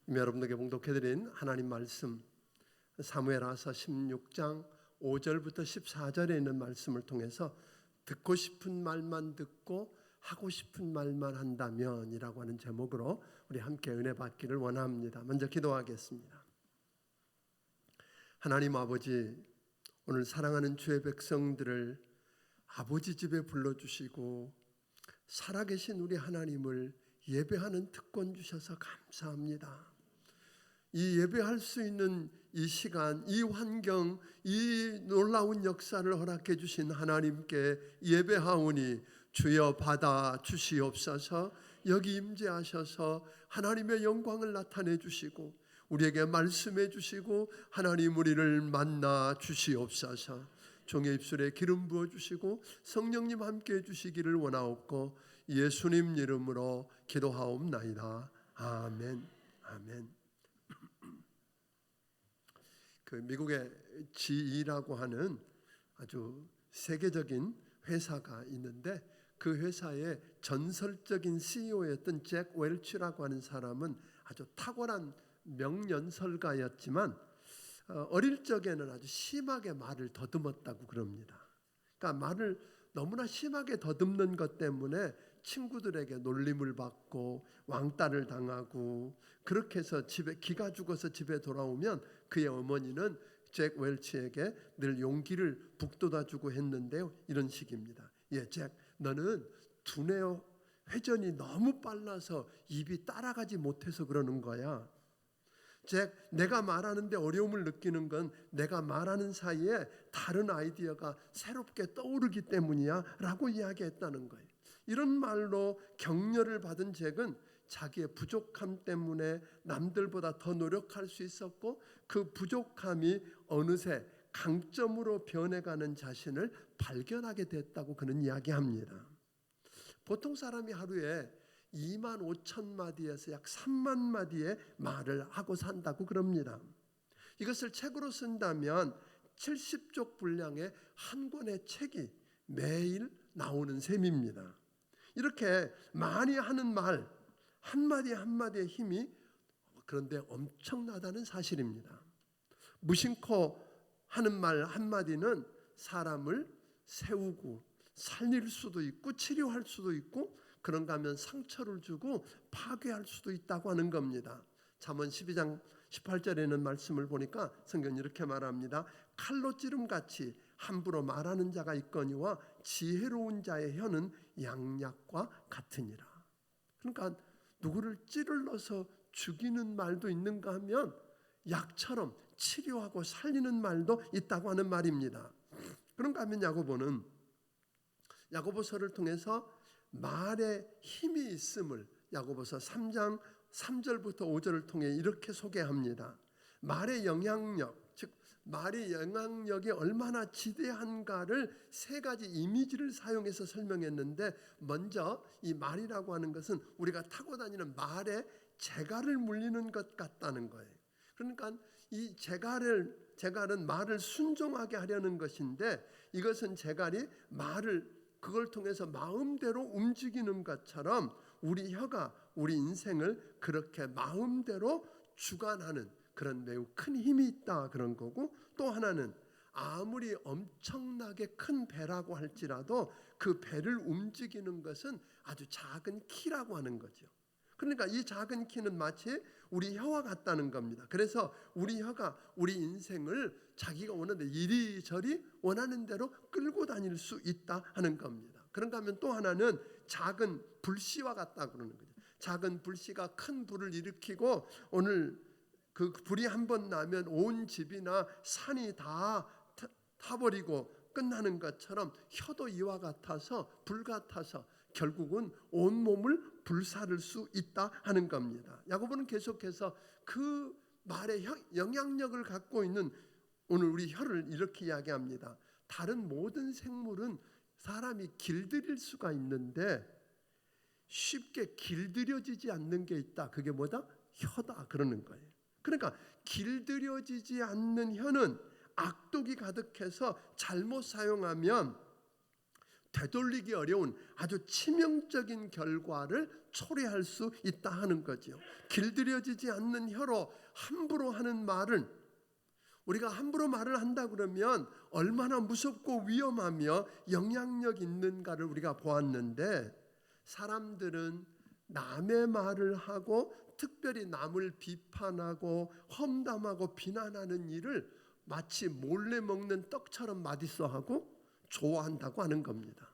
여러분들께 봉독해드린 하나님 말씀 사무엘하서 16장 5절부터 14절에 있는 말씀을 통해서 듣고 싶은 말만 듣고 하고 싶은 말만 한다면 이라고 하는 제목으로 우리 함께 은혜 받기를 원합니다. 먼저 기도하겠습니다. 하나님 아버지, 오늘 사랑하는 주의 백성들을 아버지 집에 불러주시고 살아계신 우리 하나님을 예배하는 특권 주셔서 감사합니다. 이 예배할 수 있는 이 시간, 이 환경, 이 놀라운 역사를 허락해 주신 하나님께 예배하오니 주여 받아 주시옵소서. 여기 임재하셔서 하나님의 영광을 나타내 주시고 우리에게 말씀해 주시고 하나님 우리를 만나 주시옵소서. 종의 입술에 기름 부어 주시고 성령님 함께 해 주시기를 원하옵고 예수님 이름으로 기도하옵나이다. 아멘. 아멘. 그 미국의 GE라고 하는 아주 세계적인 회사가 있는데 그 회사의 전설적인 CEO였던 잭 웰치라고 하는 사람은 아주 탁월한 명연설가였지만 어릴 적에는 아주 심하게 말을 더듬었다고 그럽니다. 그러니까 말을 너무나 심하게 더듬는 것 때문에 친구들에게 놀림을 받고 왕따를 당하고 그렇게 해서 집에 기가 죽어서 집에 돌아오면 그의 어머니는 잭 웰치에게 늘 용기를 북돋아주고 했는데요. 이런 식입니다. 잭, 너는 두뇌 회전이 너무 빨라서 입이 따라가지 못해서 그러는 거야. 잭, 내가 말하는데 어려움을 느끼는 건 내가 말하는 사이에 다른 아이디어가 새롭게 떠오르기 때문이야 라고 이야기했다는 거예요. 이런 말로 격려를 받은 잭은 자기의 부족함 때문에 남들보다 더 노력할 수 있었고 그 부족함이 어느새 강점으로 변해가는 자신을 발견하게 됐다고 그는 이야기합니다. 보통 사람이 하루에 2만 5천 마디에서 약 3만 마디의 말을 하고 산다고 그럽니다. 이것을 책으로 쓴다면 70쪽 분량의 한 권의 책이 매일 나오는 셈입니다. 이렇게 많이 하는 말 한마디 한마디의 힘이 그런데 엄청나다는 사실입니다. 무심코 하는 말 한마디는 사람을 세우고 살릴 수도 있고 치료할 수도 있고 그런가 하면 상처를 주고 파괴할 수도 있다고 하는 겁니다. 잠언 12장 18절에는 말씀을 보니까 성경이 이렇게 말합니다. 칼로 찌름같이 함부로 말하는 자가 있거니와 지혜로운 자의 혀는 양약과 같으니라. 그러니까 누구를 찌를러서 죽이는 말도 있는가 하면 약처럼 치료하고 살리는 말도 있다고 하는 말입니다. 그런가 하면 야고보서를 통해서 말에 힘이 있음을 야고보서 3장 3절부터 5절을 통해 이렇게 소개합니다. 말의 영향력, 즉 말의 영향력이 얼마나 지대한가를 세 가지 이미지를 사용해서 설명했는데 먼저 이 말이라고 하는 것은 우리가 타고 다니는 말에 재갈을 물리는 것 같다는 거예요. 그러니까 이 재갈은 말을 순종하게 하려는 것인데 이것은 재갈이 말을 그걸 통해서 마음대로 움직이는 것처럼 우리 혀가 우리 인생을 그렇게 마음대로 주관하는 그런 매우 큰 힘이 있다 그런 거고, 또 하나는 아무리 엄청나게 큰 배라고 할지라도 그 배를 움직이는 것은 아주 작은 키라고 하는 거죠. 그러니까 이 작은 키는 마치 우리 혀와 같다는 겁니다. 그래서 우리 혀가 우리 인생을 자기가 원하는 이리저리 원하는 대로 끌고 다닐 수 있다 하는 겁니다. 그런가 하면 또 하나는 작은 불씨와 같다 그러는 거죠. 작은 불씨가 큰 불을 일으키고 오늘 그 불이 한번 나면 온 집이나 산이 다 타버리고 끝나는 것처럼 혀도 이와 같아서 불 같아서 결국은 온몸을 불사를 수 있다 하는 겁니다. 야고보는 계속해서 그 말의 영향력을 갖고 있는 오늘 우리 혀를 이렇게 이야기합니다. 다른 모든 생물은 사람이 길들일 수가 있는데 쉽게 길들여지지 않는 게 있다. 그게 뭐다? 혀다 그러는 거예요. 그러니까 길들여지지 않는 혀는 악독이 가득해서 잘못 사용하면 되돌리기 어려운 아주 치명적인 결과를 초래할 수 있다 하는 거죠. 길들여지지 않는 혀로 함부로 하는 말은, 우리가 함부로 말을 한다 그러면 얼마나 무섭고 위험하며 영향력 있는가를 우리가 보았는데, 사람들은 남의 말을 하고 특별히 남을 비판하고 험담하고 비난하는 일을 마치 몰래 먹는 떡처럼 맛있어하고 좋아한다고 하는 겁니다.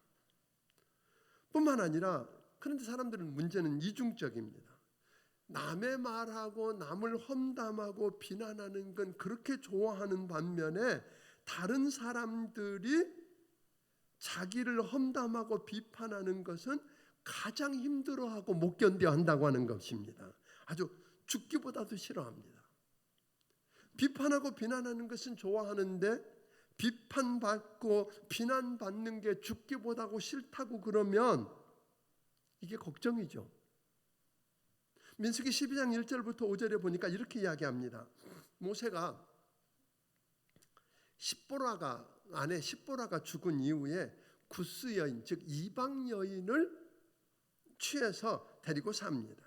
뿐만 아니라, 그런데 사람들은 문제는 이중적입니다. 남의 말하고 남을 험담하고 비난하는 건 그렇게 좋아하는 반면에, 다른 사람들이 자기를 험담하고 비판하는 것은 가장 힘들어하고 못 견뎌 한다고 하는 것입니다. 아주 죽기보다도 싫어합니다. 비판하고 비난하는 것은 좋아하는데, 비판받고 비난받는 게 죽기보다도 싫다고 그러면 이게 걱정이죠. 민수기 12장 1절부터 5절에 보니까 이렇게 이야기합니다. 모세가 아내 십보라가 죽은 이후에 구스 여인, 즉 이방 여인을 취해서 데리고 삽니다.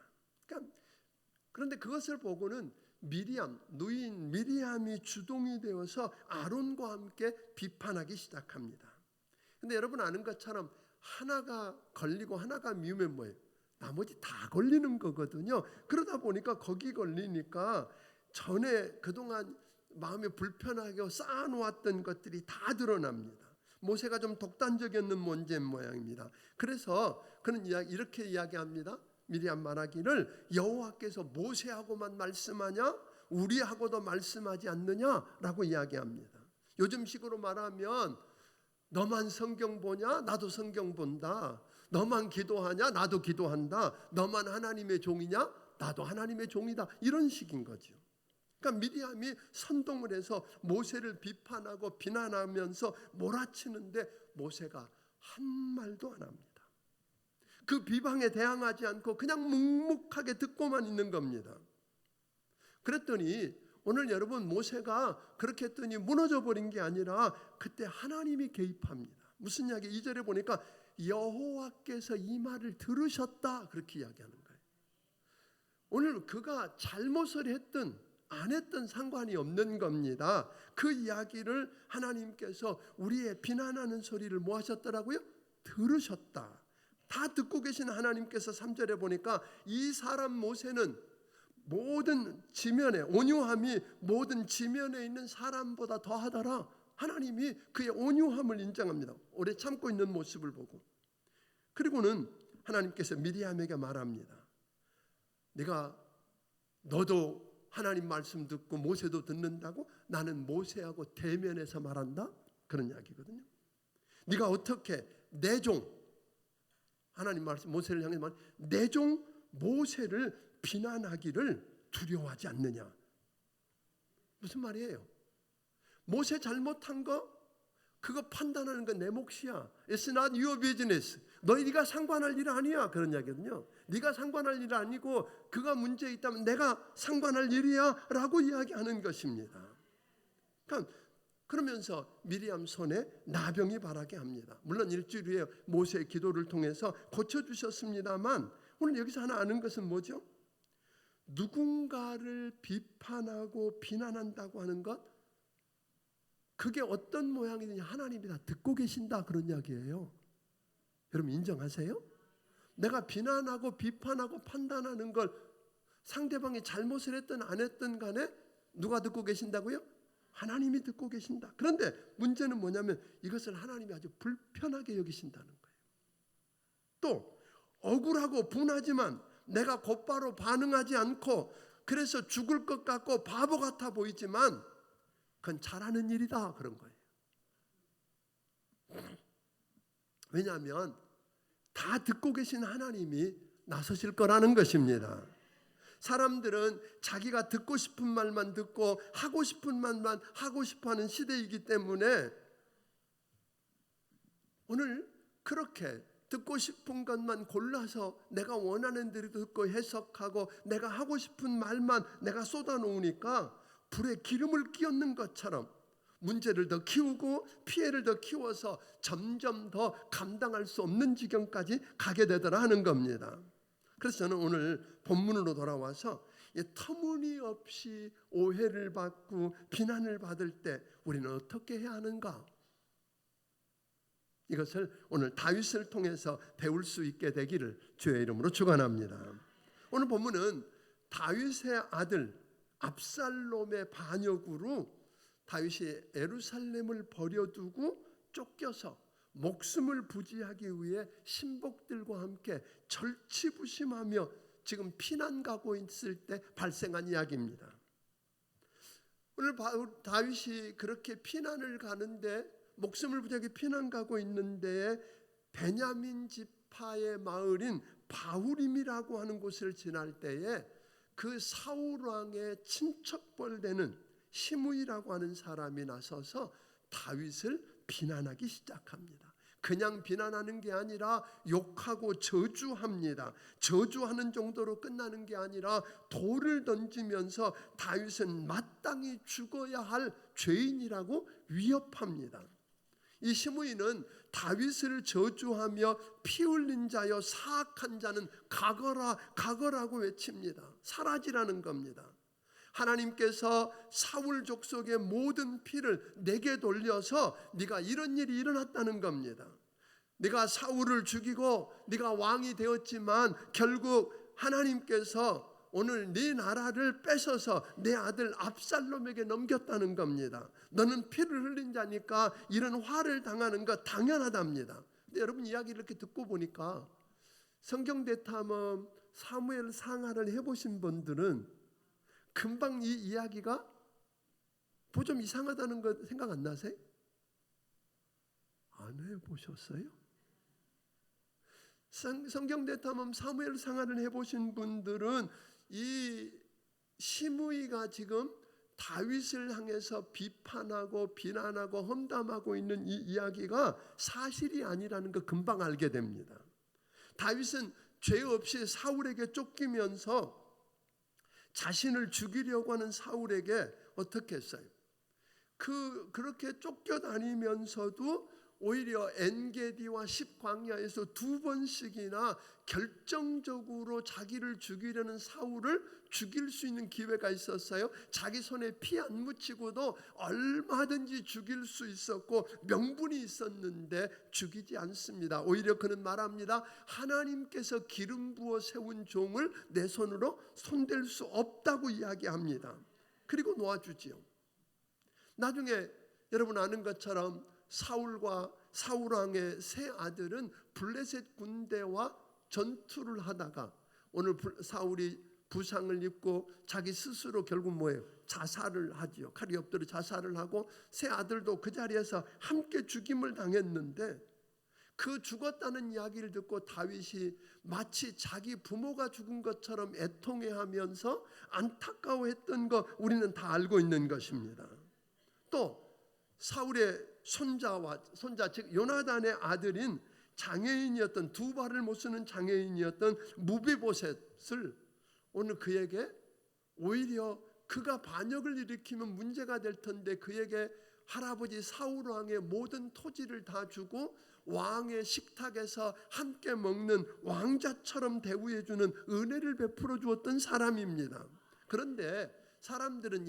그런데 그것을 보고는 누인 미리암이 주동이 되어서 아론과 함께 비판하기 시작합니다. 그런데 여러분 아는 것처럼 하나가 걸리고 하나가 미우면 뭐예요? 나머지 다 걸리는 거거든요. 그러다 보니까 거기 걸리니까 전에 그동안 마음이 불편하게 쌓아놓았던 것들이 다 드러납니다. 모세가 좀 독단적이었는 문제인 모양입니다. 그래서 그는 이렇게 이야기합니다. 미리암 말하기를, 여호와께서 모세하고만 말씀하냐? 우리하고도 말씀하지 않느냐라고 이야기합니다. 요즘식으로 말하면, 너만 성경 보냐? 나도 성경 본다. 너만 기도하냐? 나도 기도한다. 너만 하나님의 종이냐? 나도 하나님의 종이다. 이런 식인 거죠. 그러니까 미리암이 선동을 해서 모세를 비판하고 비난하면서 몰아치는데, 모세가 한 말도 안 합니다. 그 비방에 대항하지 않고 그냥 묵묵하게 듣고만 있는 겁니다. 그랬더니 오늘 여러분, 모세가 그렇게 했더니 무너져 버린 게 아니라 그때 하나님이 개입합니다. 무슨 이야기? 2절에 보니까 여호와께서 이 말을 들으셨다, 그렇게 이야기하는 거예요. 오늘 그가 잘못을 했든 안 했든 상관이 없는 겁니다. 그 이야기를 하나님께서 우리의 비난하는 소리를 뭐 하셨더라고요? 들으셨다. 다 듣고 계신 하나님께서 3절에 보니까 이 사람 모세는 모든 지면에, 온유함이 모든 지면에 있는 사람보다 더하더라. 하나님이 그의 온유함을 인정합니다. 오래 참고 있는 모습을 보고. 그리고는 하나님께서 미리암에게 말합니다. 너도 하나님 말씀 듣고 모세도 듣는다고? 나는 모세하고 대면해서 말한다? 그런 이야기거든요. 네가 어떻게 내 종, 하나님 말씀 모세를 향해 말, 내 종 모세를 비난하기를 두려워하지 않느냐? 무슨 말이에요? 모세 잘못한 거 그거 판단하는 건 내 몫이야. It's not your business. 네가 상관할 일 아니야. 그런 이야기거든요. 네가 상관할 일 아니고 그가 문제 있다면 내가 상관할 일이야 라고 이야기하는 것입니다. 그러면서 미리암 손에 나병이 바라게 합니다. 물론 일주일 후에 모세의 기도를 통해서 고쳐주셨습니다만, 오늘 여기서 하나 아는 것은 뭐죠? 누군가를 비판하고 비난한다고 하는 것, 그게 어떤 모양이든지 하나님이 다 듣고 계신다, 그런 이야기예요. 여러분 인정하세요? 내가 비난하고 비판하고 판단하는 걸 상대방이 잘못을 했든 안 했든 간에 누가 듣고 계신다고요? 하나님이 듣고 계신다. 그런데 문제는 뭐냐면 이것을 하나님이 아주 불편하게 여기신다는 거예요. 또 억울하고 분하지만 내가 곧바로 반응하지 않고, 그래서 죽을 것 같고 바보 같아 보이지만 그건 잘하는 일이다, 그런 거예요. 왜냐하면 다 듣고 계신 하나님이 나서실 거라는 것입니다. 사람들은 자기가 듣고 싶은 말만 듣고 하고 싶은 말만 하고 싶어하는 시대이기 때문에 오늘 그렇게 듣고 싶은 것만 골라서 내가 원하는 대로 듣고 해석하고 내가 하고 싶은 말만 내가 쏟아놓으니까 불에 기름을 끼얹는 것처럼, 문제를 더 키우고 피해를 더 키워서 점점 더 감당할 수 없는 지경까지 가게 되더라 하는 겁니다. 그래서 저는 오늘 본문으로 돌아와서 터무니없이 오해를 받고 비난을 받을 때 우리는 어떻게 해야 하는가? 이것을 오늘 다윗을 통해서 배울 수 있게 되기를 주의 이름으로 축원합니다. 오늘 본문은 다윗의 아들 압살롬의 반역으로 다윗이 예루살렘을 버려두고 쫓겨서 목숨을 부지하기 위해 신복들과 함께 절치부심하며 지금 피난 가고 있을 때 발생한 이야기입니다. 오늘 다윗이 그렇게 피난을 가는데 목숨을 부지하게 피난 가고 있는데 베냐민 지파의 마을인 바후림이라고 하는 곳을 지날 때에 그 사울 왕의 친척벌 되는 시므이라고 하는 사람이 나서서 다윗을 비난하기 시작합니다. 그냥 비난하는 게 아니라 욕하고 저주합니다. 저주하는 정도로 끝나는 게 아니라 돌을 던지면서 다윗은 마땅히 죽어야 할 죄인이라고 위협합니다. 이 시므이는 다윗을 저주하며 피 흘린 자여 사악한 자는 가거라 가거라고 외칩니다. 사라지라는 겁니다. 하나님께서 사울 족속의 모든 피를 내게 돌려서 네가 이런 일이 일어났다는 겁니다. 네가 사울을 죽이고 네가 왕이 되었지만 결국 하나님께서 오늘 네 나라를 뺏어서 내 아들 압살롬에게 넘겼다는 겁니다. 너는 피를 흘린 자니까 이런 화를 당하는 거 당연하답니다. 근데 여러분 이야기를 이렇게 듣고 보니까 성경 대탐험 사무엘 상하를 해보신 분들은 금방 이 이야기가 뭐 좀 이상하다는 거 생각 안 나세요? 안 해보셨어요? 성경 대탐험 사무엘 상하를 해보신 분들은 이 시므이가 지금 다윗을 향해서 비판하고 비난하고 험담하고 있는 이 이야기가 사실이 아니라는 거 금방 알게 됩니다. 다윗은 죄 없이 사울에게 쫓기면서 자신을 죽이려고 하는 사울에게 어떻게 했어요? 그렇게 쫓겨다니면서도 오히려 엔게디와 십광야에서 2번씩이나 결정적으로 자기를 죽이려는 사울을 죽일 수 있는 기회가 있었어요. 자기 손에 피 안 묻히고도 얼마든지 죽일 수 있었고 명분이 있었는데 죽이지 않습니다. 오히려 그는 말합니다. 하나님께서 기름 부어 세운 종을 내 손으로 손댈 수 없다고 이야기합니다. 그리고 놓아주지요. 나중에 여러분 아는 것처럼 사울과 사울왕의 세 아들은 블레셋 군대와 전투를 하다가 오늘 사울이 부상을 입고 자기 스스로 결국 뭐예요? 자살을 하지요. 칼이 엎드려 자살을 하고 세 아들도 그 자리에서 함께 죽임을 당했는데 그 죽었다는 이야기를 듣고 다윗이 마치 자기 부모가 죽은 것처럼 애통해하면서 안타까워했던 거 우리는 다 알고 있는 것입니다. 또 사울의 손자 즉 요나단의 아들인 장애인이었던 두 발을 못 쓰는 장애인이었던 무비보셋을 오늘 그에게 오히려 그가 반역을 일으키면 문제가 될 텐데 그에게 할아버지 사울 왕의 모든 토지를 다 주고 왕의 식탁에서 함께 먹는 왕자처럼 대우해주는 은혜를 베풀어 주었던 사람입니다. 그런데 사람들은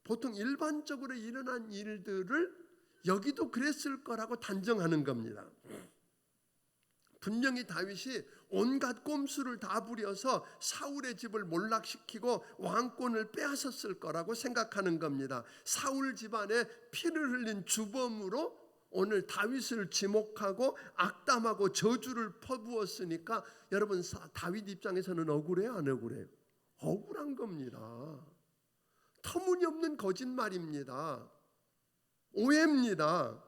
보통 일반적으로 일어난 일들을 여기도 그랬을 거라고 단정하는 겁니다. 분명히 다윗이 온갖 꼼수를 다 부려서 사울의 집을 몰락시키고 왕권을 빼앗았을 거라고 생각하는 겁니다. 사울 집안에 피를 흘린 주범으로 오늘 다윗을 지목하고 악담하고 저주를 퍼부었으니까 여러분 다윗 입장에서는 억울해요? 안 억울해요? 억울한 겁니다. 터무니없는 거짓말입니다. 오해입니다.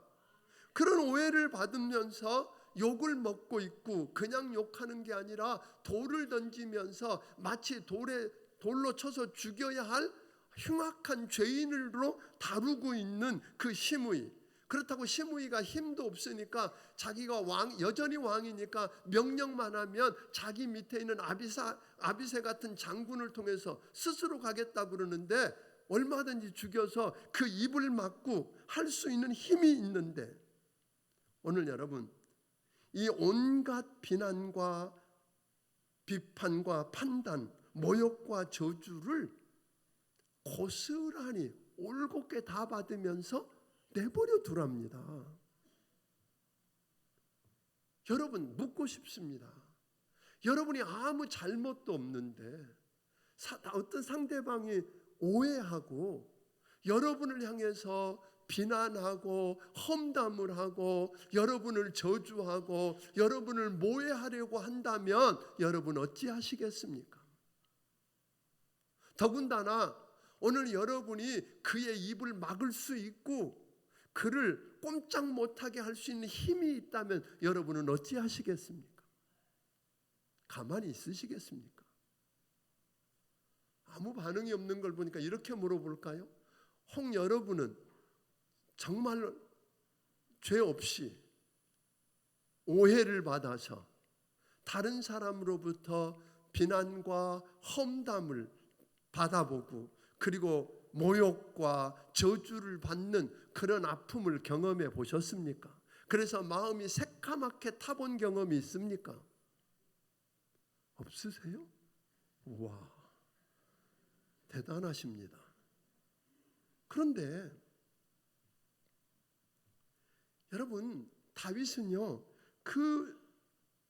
그런 오해를 받으면서 욕을 먹고 있고 그냥 욕하는 게 아니라 돌을 던지면서 마치 돌로 쳐서 죽여야 할 흉악한 죄인으로 다루고 있는 그 시므이. 그렇다고 시므이가 힘도 없으니까 자기가 여전히 왕이니까 명령만 하면 자기 밑에 있는 아비새 같은 장군을 통해서 스스로 가겠다 그러는데 얼마든지 죽여서 그 입을 막고 할 수 있는 힘이 있는데, 오늘 여러분 이 온갖 비난과 비판과 판단, 모욕과 저주를 고스란히 올곧게 다 받으면서 내버려 두랍니다. 여러분, 묻고 싶습니다. 여러분이 아무 잘못도 없는데 어떤 상대방이 오해하고 여러분을 향해서 비난하고 험담을 하고 여러분을 저주하고 여러분을 모해하려고 한다면 여러분 어찌하시겠습니까? 더군다나 오늘 여러분이 그의 입을 막을 수 있고 그를 꼼짝 못하게 할 수 있는 힘이 있다면 여러분은 어찌하시겠습니까? 가만히 있으시겠습니까? 아무 반응이 없는 걸 보니까 이렇게 물어볼까요? 혹 여러분은 정말 죄 없이 오해를 받아서 다른 사람으로부터 비난과 험담을 받아보고 그리고 모욕과 저주를 받는 그런 아픔을 경험해 보셨습니까? 그래서 마음이 새카맣게 타본 경험이 있습니까? 없으세요? 우와, 대단하십니다. 그런데 여러분, 다윗은요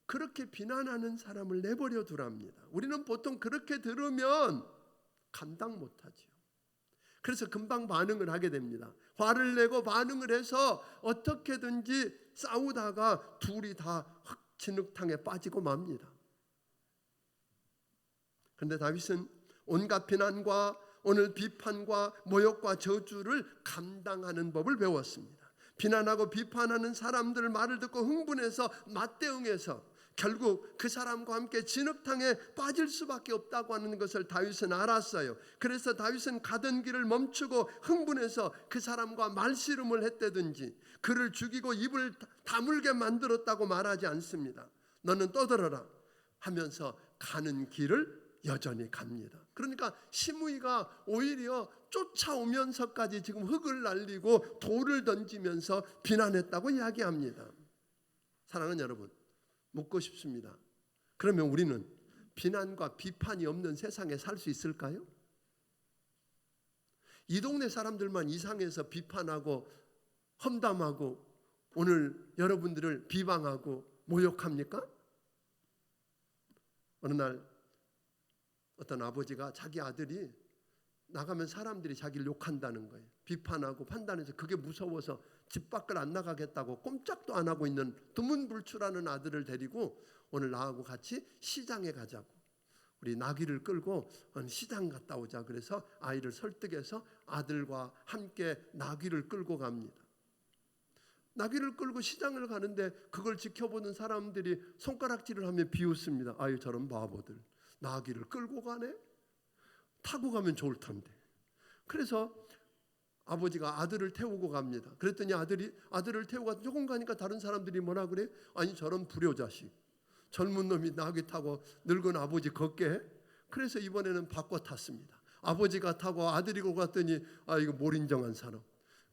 그렇게 비난하는 사람을 내버려 두랍니다. 우리는 보통 그렇게 들으면 감당 못하지요. 그래서 금방 반응을 하게 됩니다. 화를 내고 반응을 해서 어떻게든지 싸우다가 둘이 다 진흙탕에 빠지고 맙니다. 그런데 다윗은 온갖 비난과 오늘 비판과 모욕과 저주를 감당하는 법을 배웠습니다. 비난하고 비판하는 사람들 말을 듣고 흥분해서 맞대응해서 결국 그 사람과 함께 진흙탕에 빠질 수밖에 없다고 하는 것을 다윗은 알았어요. 그래서 다윗은 가던 길을 멈추고 흥분해서 그 사람과 말씨름을 했다든지 그를 죽이고 입을 다물게 만들었다고 말하지 않습니다. 너는 떠들어라 하면서 가는 길을 여전히 갑니다. 그러니까 시므이가 오히려 쫓아오면서까지 지금 흙을 날리고 돌을 던지면서 비난했다고 이야기합니다. 사랑하는 여러분, 묻고 싶습니다. 그러면 우리는 비난과 비판이 없는 세상에 살 수 있을까요? 이 동네 사람들만 이상해서 비판하고 험담하고 오늘 여러분들을 비방하고 모욕합니까? 어느 날 어떤 아버지가 자기 아들이 나가면 사람들이 자기를 욕한다는 거예요. 비판하고 판단해서 그게 무서워서 집 밖을 안 나가겠다고 꼼짝도 안 하고 있는 두문불출하는 아들을 데리고 오늘 나하고 같이 시장에 가자고, 우리 나귀를 끌고 시장 갔다 오자. 그래서 아이를 설득해서 아들과 함께 나귀를 끌고 갑니다. 나귀를 끌고 시장을 가는데 그걸 지켜보는 사람들이 손가락질을 하며 비웃습니다. 아유, 저런 바보들, 나귀를 끌고 가네? 타고 가면 좋을 텐데. 그래서 아버지가 아들을 태우고 갑니다. 그랬더니 아들을 태우고 가서 조금 가니까 다른 사람들이 뭐라 그래? 아니, 저런 불효자식, 젊은 놈이 나귀 타고 늙은 아버지 걷게 해? 그래서 이번에는 바꿔 탔습니다. 아버지가 타고 아들이 고 갔더니 아, 이거 몰인정한 사람,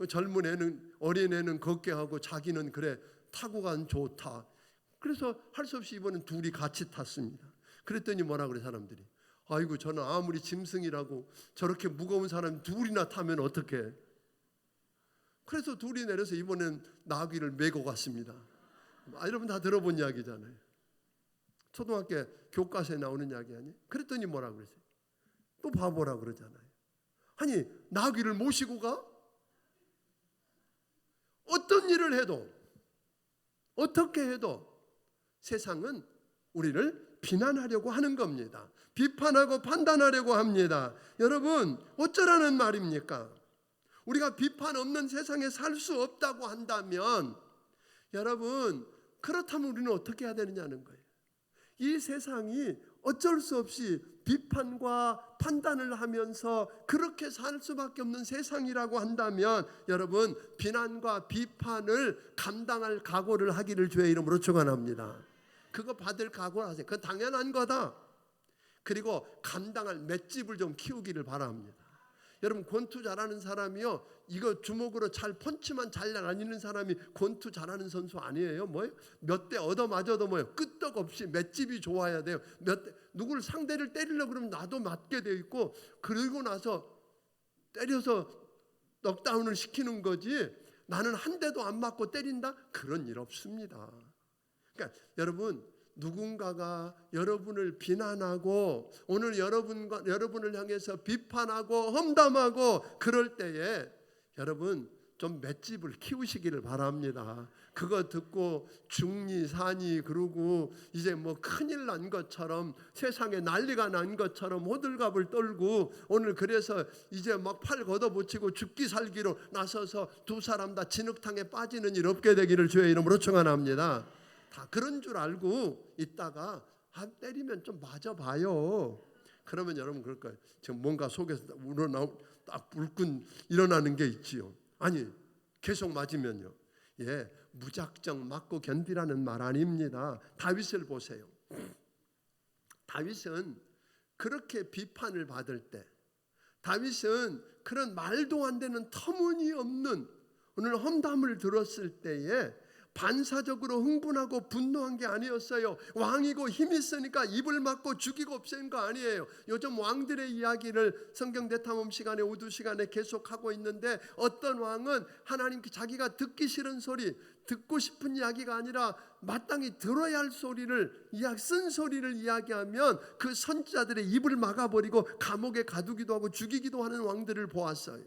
젊은 애는, 어린 애는 걷게 하고 자기는 그래 타고 간 좋다. 그래서 할 수 없이 이번엔 둘이 같이 탔습니다. 그랬더니 뭐라 그래 사람들이? 아이고, 저는 아무리 짐승이라고 저렇게 무거운 사람 둘이나 타면 어떡해? 그래서 둘이 내려서 이번엔 나귀를 메고 갔습니다. 여러분 다 들어본 이야기잖아요. 초등학교 교과서에 나오는 이야기 아니에요? 그랬더니 뭐라 그러세요? 또 바보라 그러잖아요. 아니, 나귀를 모시고 가? 어떤 일을 해도, 어떻게 해도 세상은 우리를 비난하려고 하는 겁니다. 비판하고 판단하려고 합니다. 여러분, 어쩌라는 말입니까? 우리가 비판 없는 세상에 살 수 없다고 한다면 여러분, 그렇다면 우리는 어떻게 해야 되느냐는 거예요. 이 세상이 어쩔 수 없이 비판과 판단을 하면서 그렇게 살 수밖에 없는 세상이라고 한다면 여러분, 비난과 비판을 감당할 각오를 하기를 주의 이름으로 축원합니다. 그거 받을 각오를 하세요. 그건 당연한 거다. 그리고 감당할 맷집을 좀 키우기를 바랍니다. 여러분 권투 잘하는 사람이요, 이거 주먹으로 잘 펀치만 잘 날리는 사람이 권투 잘하는 선수 아니에요. 뭐예요? 몇 대 얻어맞아도 뭐예요? 끄떡없이 맷집이 좋아야 돼요. 누구를 상대를 때리려고 그러면 나도 맞게 돼 있고, 그러고 나서 때려서 넉다운을 시키는 거지, 나는 한 대도 안 맞고 때린다? 그런 일 없습니다. 그러니까 여러분, 누군가가 여러분을 비난하고 오늘 여러분을 향해서 비판하고 험담하고 그럴 때에 여러분 좀 맷집을 키우시기를 바랍니다. 그거 듣고 중리 사니 그러고 이제 뭐 큰일 난 것처럼, 세상에 난리가 난 것처럼 호들갑을 떨고, 오늘 그래서 이제 막 팔 걷어붙이고 죽기 살기로 나서서 두 사람 다 진흙탕에 빠지는 일 없게 되기를 주의 이름으로 축원합니다. 다 그런 줄 알고 있다가 때리면 좀 맞아봐요. 그러면 여러분 그럴 거예요. 지금 뭔가 속에서 딱 불끈 일어나는 게 있지요. 아니 계속 맞으면요, 무작정 맞고 견디라는 말 아닙니다. 다윗을 보세요. 다윗은 그렇게 비판을 받을 때, 다윗은 그런 말도 안 되는 터무니없는 오늘 험담을 들었을 때에 반사적으로 흥분하고 분노한 게 아니었어요. 왕이고 힘이 있으니까 입을 막고 죽이고 없앤 거 아니에요. 요즘 왕들의 이야기를 성경 대탐험 시간에 우두 시간에 계속하고 있는데, 어떤 왕은 하나님 자기가 듣기 싫은 소리, 듣고 싶은 이야기가 아니라 마땅히 들어야 할 소리를, 쓴소리를 이야기하면 그 선지자들의 입을 막아버리고 감옥에 가두기도 하고 죽이기도 하는 왕들을 보았어요.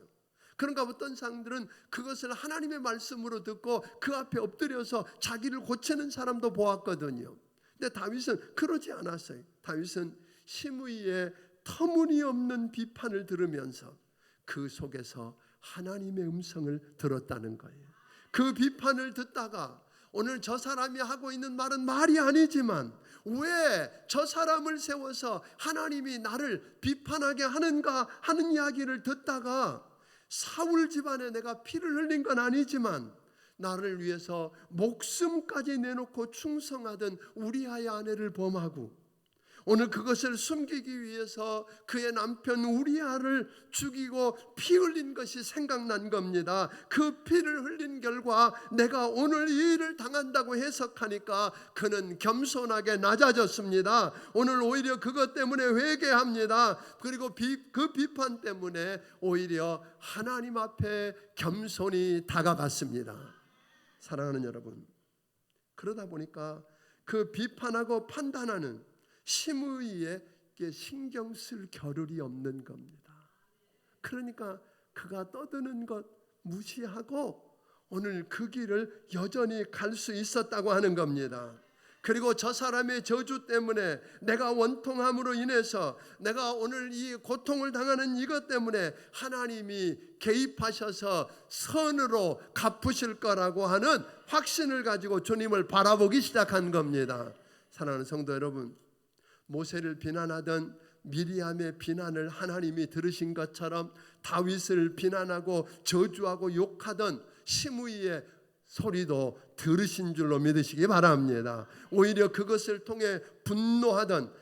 그런가 어떤 사람들은 그것을 하나님의 말씀으로 듣고 그 앞에 엎드려서 자기를 고치는 사람도 보았거든요. 근데 다윗은 그러지 않았어요. 다윗은 시므이의 터무니없는 비판을 들으면서 그 속에서 하나님의 음성을 들었다는 거예요. 그 비판을 듣다가 오늘 저 사람이 하고 있는 말은 말이 아니지만 왜 저 사람을 세워서 하나님이 나를 비판하게 하는가 하는 이야기를 듣다가, 사울 집안에 내가 피를 흘린 건 아니지만 나를 위해서 목숨까지 내놓고 충성하던 우리아의 아내를 범하고, 오늘 그것을 숨기기 위해서 그의 남편 우리아를 죽이고 피 흘린 것이 생각난 겁니다. 그 피를 흘린 결과 내가 오늘 이 일을 당한다고 해석하니까 그는 겸손하게 낮아졌습니다. 오늘 오히려 그것 때문에 회개합니다. 그리고 그 비판 때문에 오히려 하나님 앞에 겸손히 다가갔습니다. 사랑하는 여러분, 그러다 보니까 그 비판하고 판단하는 시므이에게 신경 쓸 겨를이 없는 겁니다. 그러니까 그가 떠드는 것 무시하고 오늘 그 길을 여전히 갈 수 있었다고 하는 겁니다. 그리고 저 사람의 저주 때문에, 내가 원통함으로 인해서 내가 오늘 이 고통을 당하는 이것 때문에 하나님이 개입하셔서 선으로 갚으실 거라고 하는 확신을 가지고 주님을 바라보기 시작한 겁니다. 사랑하는 성도 여러분, 모세를 비난하던 미리암의 비난을 하나님이 들으신 것처럼 다윗을 비난하고 저주하고 욕하던 시므이의 소리도 들으신 줄로 믿으시기 바랍니다. 오히려 그것을 통해 분노하던,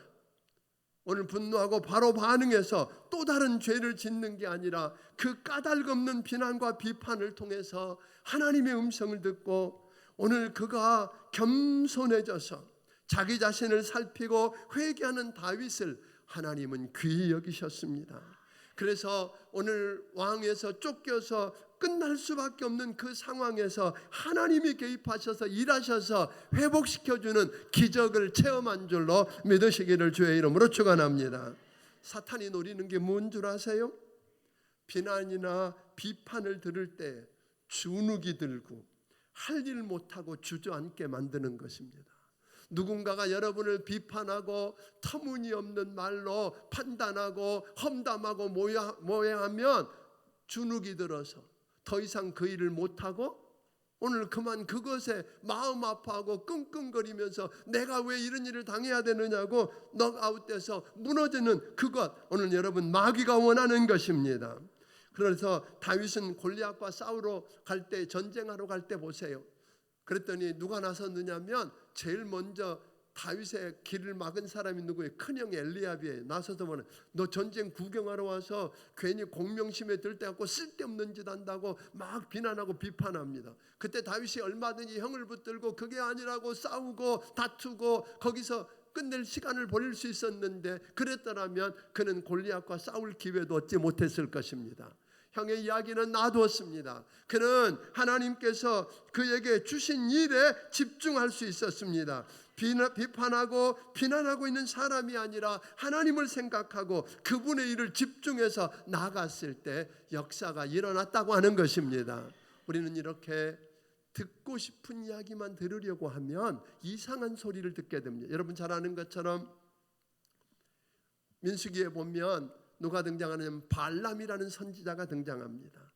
오늘 분노하고 바로 반응해서 또 다른 죄를 짓는 게 아니라 그 까닭없는 비난과 비판을 통해서 하나님의 음성을 듣고, 오늘 그가 겸손해져서 자기 자신을 살피고 회개하는 다윗을 하나님은 귀히 여기셨습니다. 그래서 오늘 왕에서 쫓겨서 끝날 수밖에 없는 그 상황에서 하나님이 개입하셔서 일하셔서 회복시켜주는 기적을 체험한 줄로 믿으시기를 주의 이름으로 축원합니다. 사탄이 노리는 게 뭔 줄 아세요? 비난이나 비판을 들을 때 주눅이 들고 할 일 못하고 주저앉게 만드는 것입니다. 누군가가 여러분을 비판하고 터무니없는 말로 판단하고 험담하고 모해하면 주눅이 들어서 더 이상 그 일을 못하고 오늘 그만 그것에 마음 아파하고 끙끙거리면서 내가 왜 이런 일을 당해야 되느냐고 넉아웃돼서 무너지는 그것, 오늘 여러분 마귀가 원하는 것입니다. 그래서 다윗은 골리앗과 싸우러 갈 때, 전쟁하러 갈 때 보세요. 그랬더니 누가 나섰느냐면 제일 먼저 다윗의 길을 막은 사람이 누구예요? 큰형 엘리압이에요. 나서서 뭐는 너 전쟁 구경하러 와서 괜히 공명심에 들때갖고 쓸데없는 짓 한다고 막 비난하고 비판합니다. 그때 다윗이 얼마든지 형을 붙들고 그게 아니라고 싸우고 다투고 거기서 끝낼 시간을 보낼 수 있었는데, 그랬더라면 그는 골리앗과 싸울 기회도 얻지 못했을 것입니다. 형의 이야기는 놔두었습니다. 그는 하나님께서 그에게 주신 일에 집중할 수 있었습니다. 비판하고 비난하고 있는 사람이 아니라 하나님을 생각하고 그분의 일을 집중해서 나갔을 때 역사가 일어났다고 하는 것입니다. 우리는 이렇게 듣고 싶은 이야기만 들으려고 하면 이상한 소리를 듣게 됩니다. 여러분 잘 아는 것처럼 민수기에 보면 누가 등장하냐면 발람이라는 선지자가 등장합니다.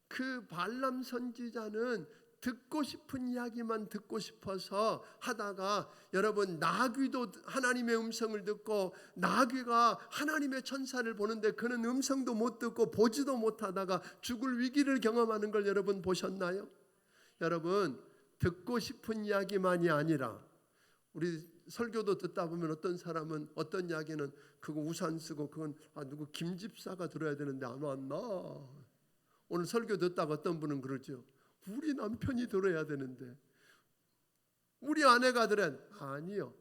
그 발람 선지자는 듣고 싶은 이야기만 듣고 싶어서 하다가, 여러분 나귀도 하나님의 음성을 듣고 나귀가 하나님의 천사를 보는데 그는 음성도 못 듣고 보지도 못하다가 죽을 위기를 경험하는 걸 여러분 보셨나요? 여러분 듣고 싶은 이야기만이 아니라, 우리 설교도 듣다 보면 어떤 사람은 어떤 이야기는 그거 우산 쓰고 그건 누구 김집사가 들어야 되는데 안 왔나? 오늘 설교 듣다가 어떤 분은 그러죠. 우리 남편이 들어야 되는데 우리 아내가 들어야. 아니요,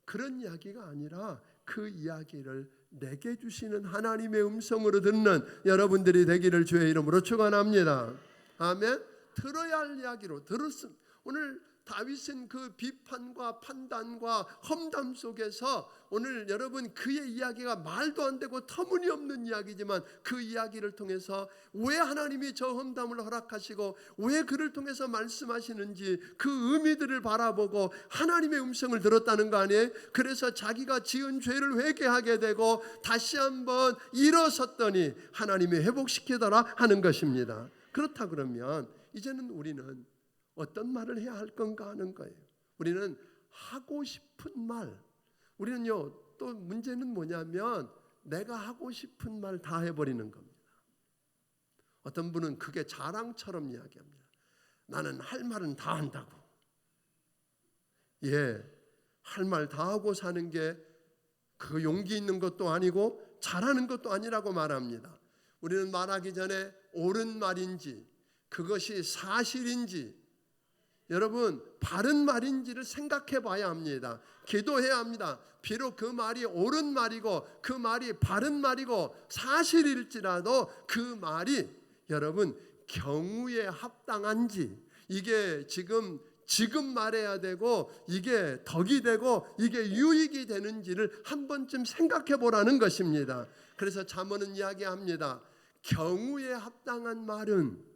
그런 이야기가 아니라 그 이야기를 내게 주시는 하나님의 음성으로 듣는 여러분들이 되기를 주의 이름으로 축원합니다. 아멘. 들어야 할 이야기로 들었습니다. 오늘 다윗은 그 비판과 판단과 험담 속에서 오늘 여러분 그의 이야기가 말도 안 되고 터무니없는 이야기지만 그 이야기를 통해서 왜 하나님이 저 험담을 허락하시고 왜 그를 통해서 말씀하시는지 그 의미들을 바라보고 하나님의 음성을 들었다는 거 아니에요? 그래서 자기가 지은 죄를 회개하게 되고 다시 한번 일어섰더니 하나님이 회복시키더라 하는 것입니다. 그렇다 그러면 이제는 우리는 어떤 말을 해야 할 건가 하는 거예요. 우리는 하고 싶은 말, 우리는요 또 문제는 뭐냐면 내가 하고 싶은 말 다 해버리는 겁니다. 어떤 분은 그게 자랑처럼 이야기합니다. 나는 할 말은 다 한다고. 할 말 다 하고 사는 게 그 용기 있는 것도 아니고 잘하는 것도 아니라고 말합니다. 우리는 말하기 전에 옳은 말인지 그것이 사실인지 여러분 바른 말인지를 생각해 봐야 합니다. 기도해야 합니다. 비록 그 말이 옳은 말이고 그 말이 바른 말이고 사실일지라도 그 말이 여러분 경우에 합당한지, 이게 지금 말해야 되고 이게 덕이 되고 이게 유익이 되는지를 한 번쯤 생각해 보라는 것입니다. 그래서 잠언은 이야기합니다. 경우에 합당한 말은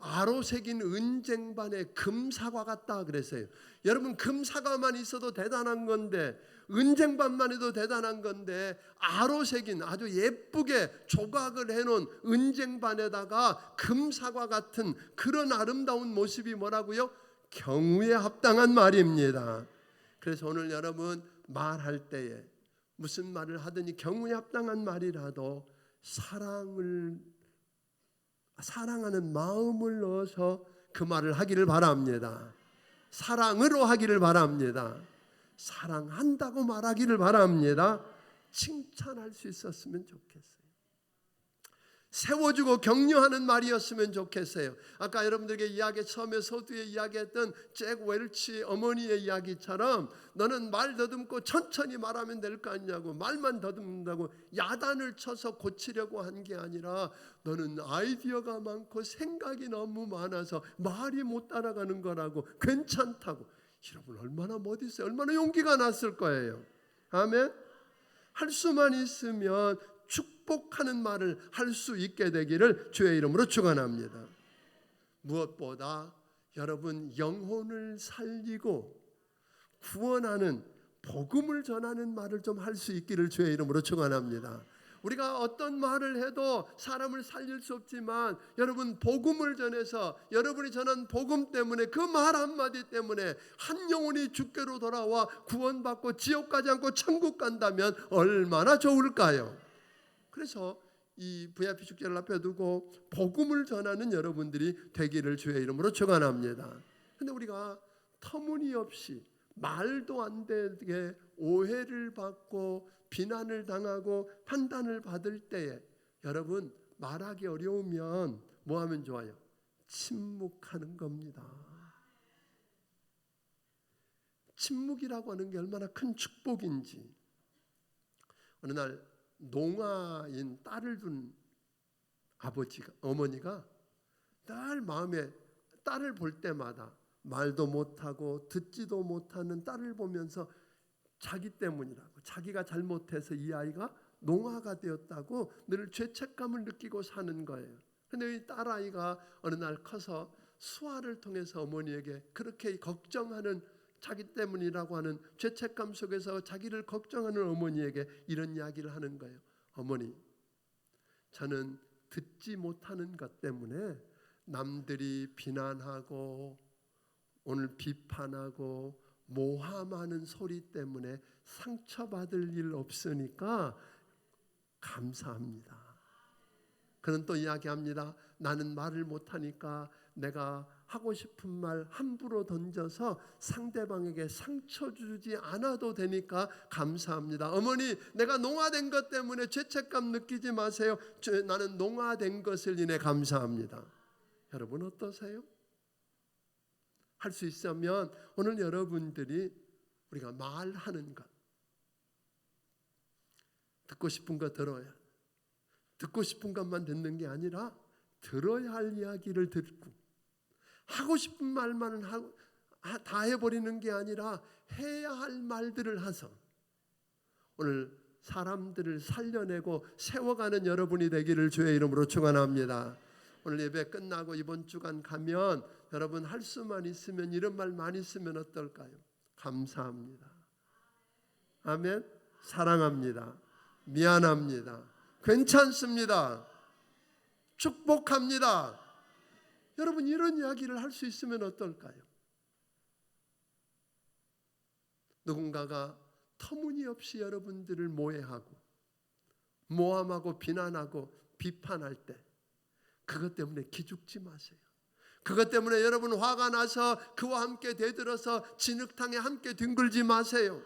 아로새긴 은쟁반의 금사과 같다 그랬어요. 여러분 금사과만 있어도 대단한 건데 은쟁반만 해도 대단한 건데 아로새긴 아주 예쁘게 조각을 해놓은 은쟁반에다가 금사과 같은 그런 아름다운 모습이 뭐라고요? 경우에 합당한 말입니다. 그래서 오늘 여러분 말할 때에 무슨 말을 하더니 경우에 합당한 말이라도 사랑하는 마음을 넣어서 그 말을 하기를 바랍니다. 사랑으로 하기를 바랍니다. 사랑한다고 말하기를 바랍니다. 칭찬할 수 있었으면 좋겠어요. 세워주고 격려하는 말이었으면 좋겠어요. 아까 여러분들에게 이야기 처음에 서두에 이야기했던 잭 웰치 어머니의 이야기처럼 너는 말 더듬고 천천히 말하면 될 거 아니냐고, 말만 더듬는다고 야단을 쳐서 고치려고 한 게 아니라 너는 아이디어가 많고 생각이 너무 많아서 말이 못 따라가는 거라고, 괜찮다고. 여러분 얼마나 멋있어요. 얼마나 용기가 났을 거예요. 아멘. 할 수만 있으면 축복하는 말을 할 수 있게 되기를 주의 이름으로 축원합니다. 무엇보다 여러분 영혼을 살리고 구원하는 복음을 전하는 말을 좀 할 수 있기를 주의 이름으로 축원합니다. 우리가 어떤 말을 해도 사람을 살릴 수 없지만 여러분 복음을 전해서 여러분이 전한 복음 때문에 그 말 한마디 때문에 한 영혼이 주께로 돌아와 구원받고 지옥 가지 않고 천국 간다면 얼마나 좋을까요? 그래서 이 VIP 축제를 앞에 두고 복음을 전하는 여러분들이 되기를 주의 이름으로 축원합니다. 그런데 우리가 터무니없이 말도 안 되게 오해를 받고 비난을 당하고 판단을 받을 때에 여러분 말하기 어려우면 뭐 하면 좋아요? 침묵하는 겁니다. 침묵이라고 하는 게 얼마나 큰 축복인지. 어느 날 농아인 딸을 둔 어머니가 늘 마음에 딸을 볼 때마다 말도 못하고 듣지도 못하는 딸을 보면서 자기 때문이라고, 자기가 잘못해서 이 아이가 농아가 되었다고 늘 죄책감을 느끼고 사는 거예요. 그런데 이 딸아이가 어느 날 커서 수화를 통해서 어머니에게 그렇게 걱정하는, 자기 때문이라고 하는 죄책감 속에서 자기를 걱정하는 어머니에게 이런 이야기를 하는 거예요. 어머니, 저는 듣지 못하는 것 때문에 남들이 비난하고 오늘 비판하고 모함하는 소리 때문에 상처받을 일 없으니까 감사합니다. 그는 또 이야기합니다. 나는 말을 못하니까 내가 하고 싶은 말 함부로 던져서 상대방에게 상처 주지 않아도 되니까 감사합니다. 어머니, 내가 농아된 것 때문에 죄책감 느끼지 마세요. 나는 농아된 것을 인해 감사합니다. 여러분 어떠세요? 할 수 있으면 오늘 여러분들이 우리가 말하는 것, 듣고 싶은 거 들어야, 듣고 싶은 것만 듣는 게 아니라 들어야 할 이야기를 듣고, 하고 싶은 말만 다 해버리는 게 아니라 해야 할 말들을 해서 오늘 사람들을 살려내고 세워가는 여러분이 되기를 주의 이름으로 축원합니다. 오늘 예배 끝나고 이번 주간 가면 여러분 할 수만 있으면 이런 말 많이 쓰면 어떨까요? 감사합니다. 아멘. 사랑합니다. 미안합니다. 괜찮습니다. 축복합니다. 여러분 이런 이야기를 할 수 있으면 어떨까요? 누군가가 터무니없이 여러분들을 모해하고 모함하고 비난하고 비판할 때 그것 때문에 기죽지 마세요. 그것 때문에 여러분 화가 나서 그와 함께 대들어서 진흙탕에 함께 뒹굴지 마세요.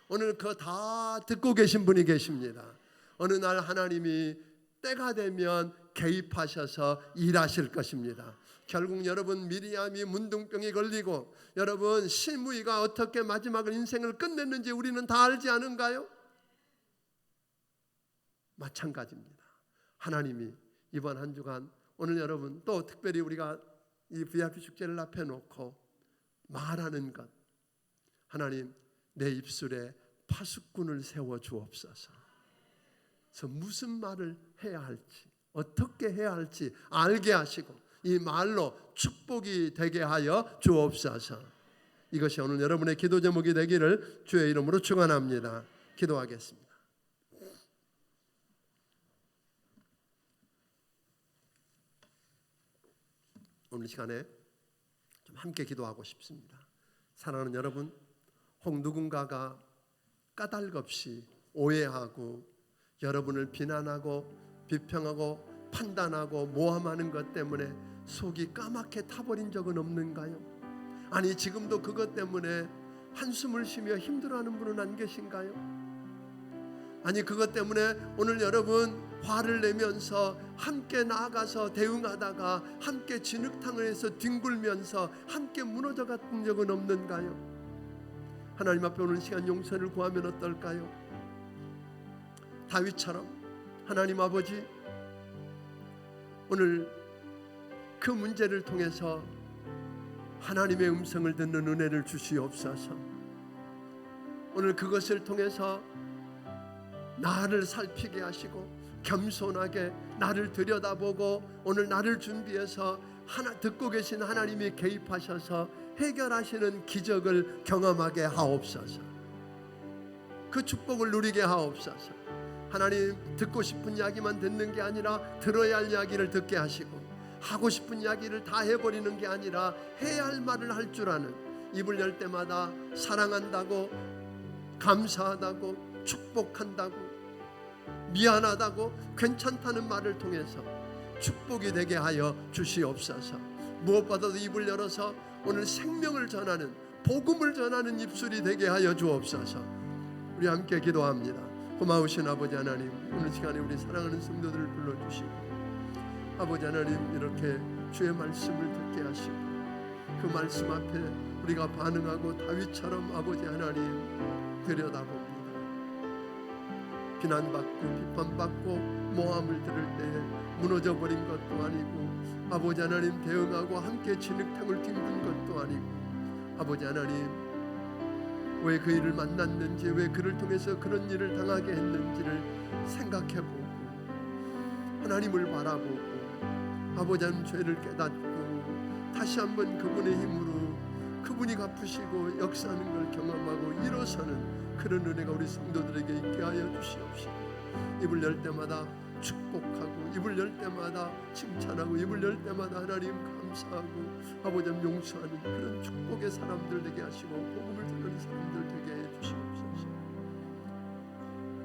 오늘 그거 다 듣고 계신 분이 계십니다. 어느 날 하나님이 때가 되면 개입하셔서 일하실 것입니다. 결국 여러분 미리암이 문둥병이 걸리고 여러분 시므이가 어떻게 마지막 인생을 끝냈는지 우리는 다 알지 않은가요? 마찬가지입니다. 하나님이 이번 한 주간 오늘 여러분 또 특별히 우리가 이 VIP 축제를 앞에 놓고 말하는 것, 하나님 내 입술에 파수꾼을 세워 주옵소서. 그래서 무슨 말을 해야 할지 어떻게 해야 할지 알게 하시고 이 말로 축복이 되게 하여 주옵소서. 이것이 오늘 여러분의 기도 제목이 되기를 주의 이름으로 축원합니다. 기도하겠습니다. 오늘 시간에 좀 함께 기도하고 싶습니다. 사랑하는 여러분, 혹 누군가가 까닭없이 오해하고 여러분을 비난하고 비평하고 판단하고 모함하는 것 때문에 속이 까맣게 타버린 적은 없는가요? 아니 지금도 그것 때문에 한숨을 쉬며 힘들어하는 분은 안 계신가요? 아니 그것 때문에 오늘 여러분 화를 내면서 함께 나아가서 대응하다가 함께 진흙탕에서 뒹굴면서 함께 무너져 갔던 적은 없는가요? 하나님 앞에 오늘 시간 용서를 구하면 어떨까요? 다윗처럼 하나님 아버지 오늘 그 문제를 통해서 하나님의 음성을 듣는 은혜를 주시옵소서. 오늘 그것을 통해서 나를 살피게 하시고 겸손하게 나를 들여다보고 오늘 나를 준비해서 듣고 계신 하나님이 개입하셔서 해결하시는 기적을 경험하게 하옵소서. 그 축복을 누리게 하옵소서. 하나님 듣고 싶은 이야기만 듣는 게 아니라 들어야 할 이야기를 듣게 하시고 하고 싶은 이야기를 다 해버리는 게 아니라 해야 할 말을 할 줄 아는, 입을 열 때마다 사랑한다고 감사하다고 축복한다고 미안하다고 괜찮다는 말을 통해서 축복이 되게 하여 주시옵소서. 무엇보다도 입을 열어서 오늘 생명을 전하는 복음을 전하는 입술이 되게 하여 주옵소서. 우리 함께 기도합니다. 고마우신 아버지 하나님, 오늘 시간에 우리 사랑하는 성도들을 불러주시고 아버지 하나님 이렇게 주의 말씀을 듣게 하시고 그 말씀 앞에 우리가 반응하고 다윗처럼 아버지 하나님 들여다봅니다. 비난받고 비판받고 모함을 들을 때에 무너져버린 것도 아니고 아버지 하나님 대응하고 함께 진흙탕을 뒹군 것도 아니고 아버지 하나님 왜 그 일을 만났는지 왜 그를 통해서 그런 일을 당하게 했는지를 생각해보고 하나님을 바라보고 아버지 하나님 죄를 깨닫고 다시 한번 그분의 힘으로 그분이 갚으시고 역사하는 걸 경험하고 일어서는 그런 은혜가 우리 성도들에게 있게 하여 주시옵시고 입을 열 때마다 축복하고 입을 열 때마다 칭찬하고 입을 열 때마다 하나님 감사하고 아버지 용서하는 그런 축복의 사람들 되게 하시고 복음을 전하는 사람들 되게 해 주시옵소서.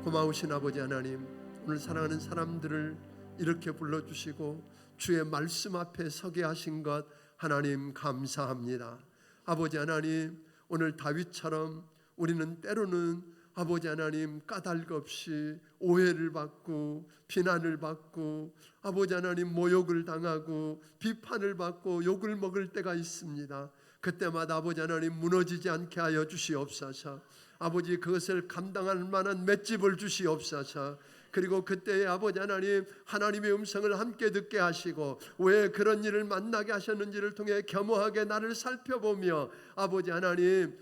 고마우신 아버지 하나님, 오늘 사랑하는 사람들을 이렇게 불러주시고 주의 말씀 앞에 서게 하신 것 하나님 감사합니다. 아버지 하나님, 오늘 다윗처럼 우리는 때로는 아버지 하나님 까닭 없이 오해를 받고 비난을 받고 아버지 하나님 모욕을 당하고 비판을 받고 욕을 먹을 때가 있습니다. 그때마다 아버지 하나님 무너지지 않게 하여 주시옵소서. 아버지 그것을 감당할 만한 맷집을 주시옵소서. 그리고 그때에 아버지 하나님 하나님의 음성을 함께 듣게 하시고 왜 그런 일을 만나게 하셨는지를 통해 겸허하게 나를 살펴보며 아버지 하나님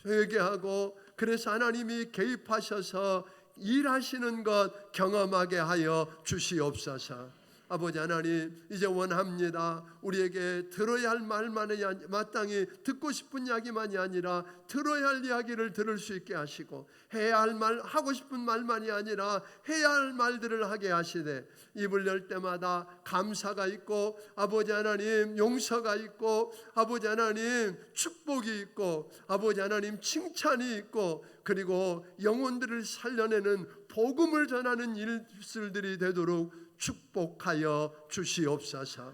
회개하고 그래서 하나님이 개입하셔서 일하시는 것 경험하게 하여 주시옵소서. 아버지 하나님 이제 원합니다. 우리에게 들어야 할 말만이 마땅히 듣고 싶은 이야기만이 아니라 들어야 할 이야기를 들을 수 있게 하시고 해야 할 말 하고 싶은 말만이 아니라 해야 할 말들을 하게 하시되 입을 열 때마다 감사가 있고 아버지 하나님 용서가 있고 아버지 하나님 축복이 있고 아버지 하나님 칭찬이 있고 그리고 영혼들을 살려내는 복음을 전하는 일들이 되도록 축복하여 주시옵소서.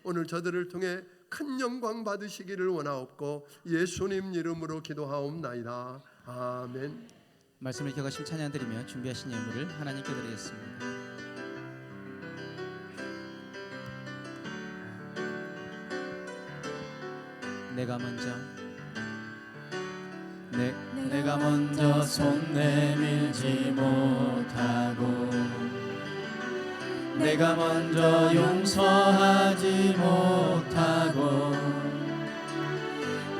오늘 저들을 통해 큰 영광 받으시기를 원하옵고 예수님 이름으로 기도하옵나이다. 아멘. 말씀을 기억하시면 찬양 드리며 준비하신 예물을 하나님께 드리겠습니다. 내가 먼저 손 내밀지 못하고 내가 먼저 용서하지 못하고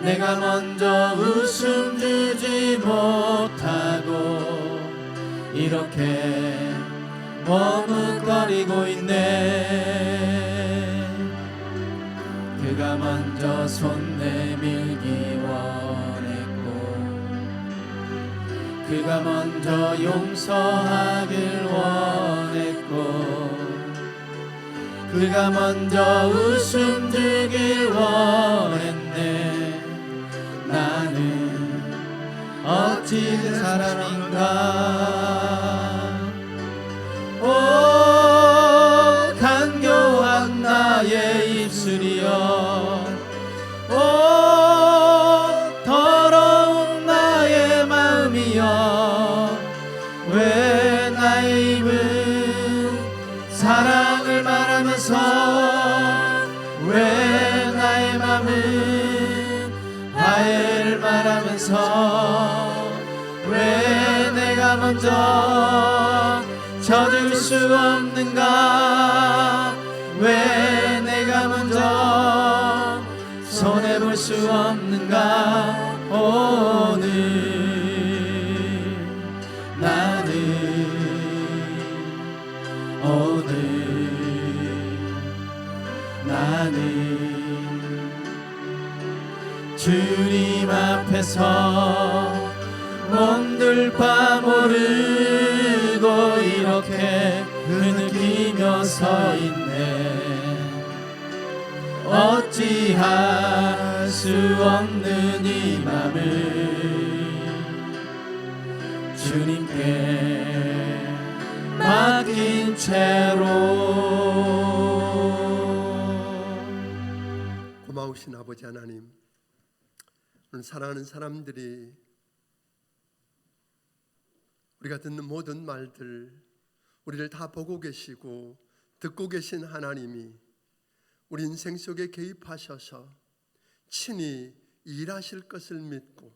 내가 먼저 웃음 주지 못하고 이렇게 머뭇거리고 있네. 그가 먼저 손 내밀기 원했고 그가 먼저 용서하길 원했고 그가 먼저 웃음 주길 원했네. 나는 어찌 된 사람인가. 오 간교한 나의 입술이여 오 더러운 나의 마음이여 왜 나의 입은 사랑을 말하면서 왜 나의 마음은 화해를 말하면서 왜 내가 먼저 젖을 수 없는가. 왜 내가 먼저 손해볼 수 없는가. 오늘 나는 주님 앞에서 몸둘 바 모르고 이렇게 흐느끼며 서 있네. 어찌할 수 없는 이 맘을 주님께 맡긴 채로. 고마우신 아버지 하나님, 오늘 사랑하는 사람들이 우리가 듣는 모든 말들, 우리를 다 보고 계시고 듣고 계신 하나님이 우리 인생 속에 개입하셔서 친히 일하실 것을 믿고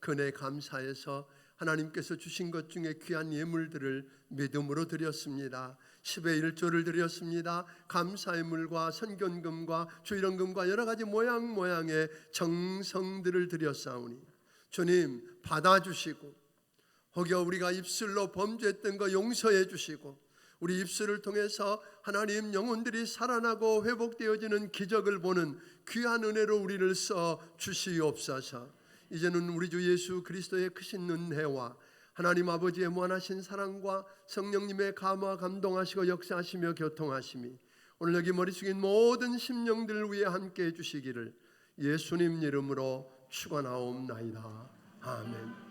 그 은혜에 감사해서 하나님께서 주신 것 중에 귀한 예물들을 믿음으로 드렸습니다. 10의 1조를 드렸습니다. 감사의 물과 선견금과 주일원금과 여러 가지 모양의 정성들을 드렸사오니 주님 받아주시고 혹여 우리가 입술로 범죄했던 거 용서해 주시고 우리 입술을 통해서 하나님 영혼들이 살아나고 회복되어지는 기적을 보는 귀한 은혜로 우리를 써 주시옵소서. 이제는 우리 주 예수 그리스도의 크신 은혜와 하나님 아버지의 무한하신 사랑과 성령님의 감화 감동하시고 역사하시며 교통하심이 오늘 여기 머리 숙인 모든 심령들 위해 함께 해주시기를 예수님 이름으로 축원하옵나이다. 아멘.